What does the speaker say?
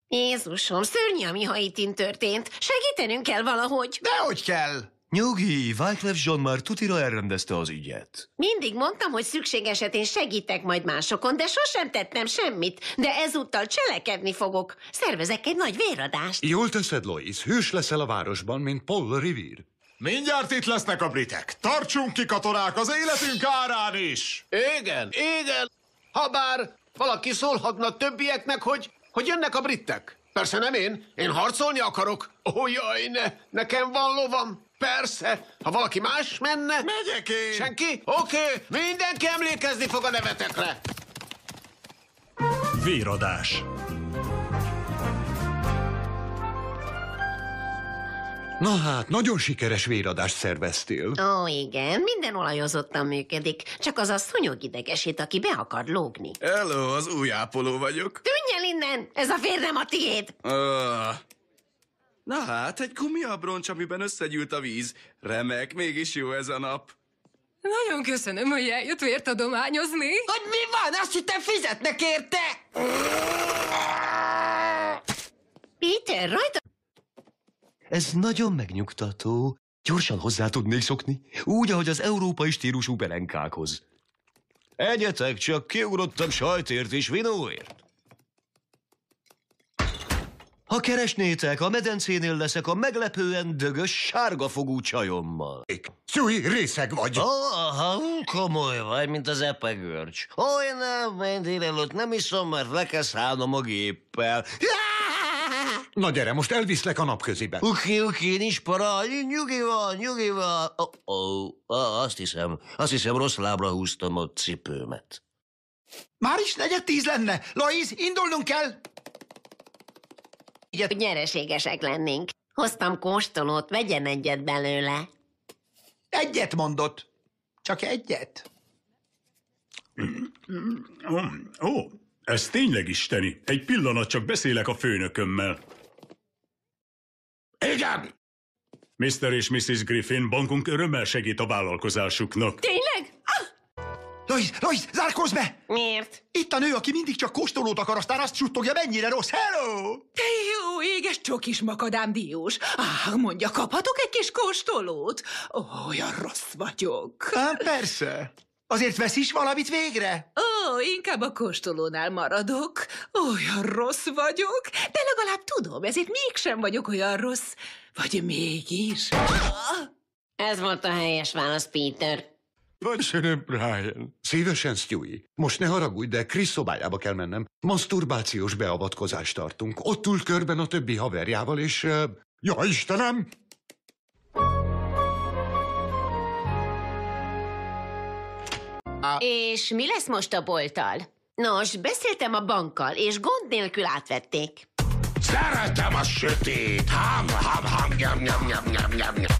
Jézusom, szörnyű, ami Haitin történt. Segítenünk kell valahogy. Dehogy kell! Nyugi, Wyclef Jean már tutira elrendezte az ügyet. Mindig mondtam, hogy szükség esetén segítek majd másokon, de sosem tettem semmit. De ezúttal cselekedni fogok. Szervezek egy nagy véradást. Jól teszed, Lois. Hős leszel a városban, mint Paul Revere. Mindjárt itt lesznek a britek. Tartsunk ki, katonák, az életünk árán is! Igen, igen. Habár valaki szólhatna többieknek, hogy jönnek a britek. Persze nem én harcolni akarok. Ó, jaj, nekem van lovam. Persze, ha valaki más menne... Megyek én! Senki? Oké, mindenki emlékezni fog a nevetekre. Véradás. Na hát, nagyon sikeres véradást szerveztél. Ó, igen, minden olajozottan működik. Csak az a szúnyog idegesít, aki be akar lógni. Hello, az új ápoló vagyok. Tűnj el innen! Ez a fér nem a tiéd! Na hát, egy gumiabroncs, amiben összegyűlt a víz. Remek, mégis jó ez a nap. Nagyon köszönöm, hogy eljött vért adományozni. Hogy mi van? Azt hittem fizetnek érte! Peter, rajta... Ez nagyon megnyugtató. Gyorsan hozzá tudnék szokni, úgy, ahogy az európai stílusú belenkákhoz. Egyetek, csak kiugrottam sajtért és vinóért. Ha keresnétek, a medencénél leszek a meglepően dögös, sárgafogú csajommal. Szúj, részeg vagy. Komoly vagy, mint az epegörcs. Nem, én délelőtt nem iszom, mert le kell szállnom a géppel. Na gyere, most elviszlek a napközibe. Oké, nincs para, nyugi van. Azt hiszem rossz lábra húztam a cipőmet. Már is 9:40 lenne. Lois, indulnunk kell. Hogy nyereségesek lennénk. Hoztam kóstolót, vegyen egyet belőle. Egyet mondott. Csak egyet. Ó, ez tényleg isteni. Egy pillanat, csak beszélek a főnökömmel. Igen! Mr. és Mrs. Griffin, bankunk örömmel segít a vállalkozásuknak. Tényleg? Lois, zárkózz be! Miért? Itt a nő, aki mindig csak kóstolót akar, aztán azt suttogja, mennyire rossz. Hello! Te jó éges csokis makadám diós. Mondja, kaphatok egy kis kóstolót? Olyan rossz vagyok. Persze. Azért vesz is valamit végre? Inkább a kóstolónál maradok. Olyan rossz vagyok, de legalább tudom, ezért mégsem vagyok olyan rossz. Vagy mégis? Ez volt a helyes válasz, Peter. Köszönöm, Brian. Szívesen, Stewie. Most ne haragudj, de Chris szobájába kell mennem. Maszturbációs beavatkozást tartunk. Ott ül körben a többi haverjával, és... Ja, Istenem! És mi lesz most a bolttal? Nos, beszéltem a bankkal, és gond nélkül átvették. Szeretem a sötét. Ham, nyam, nyam, nyam, nyam, nyam.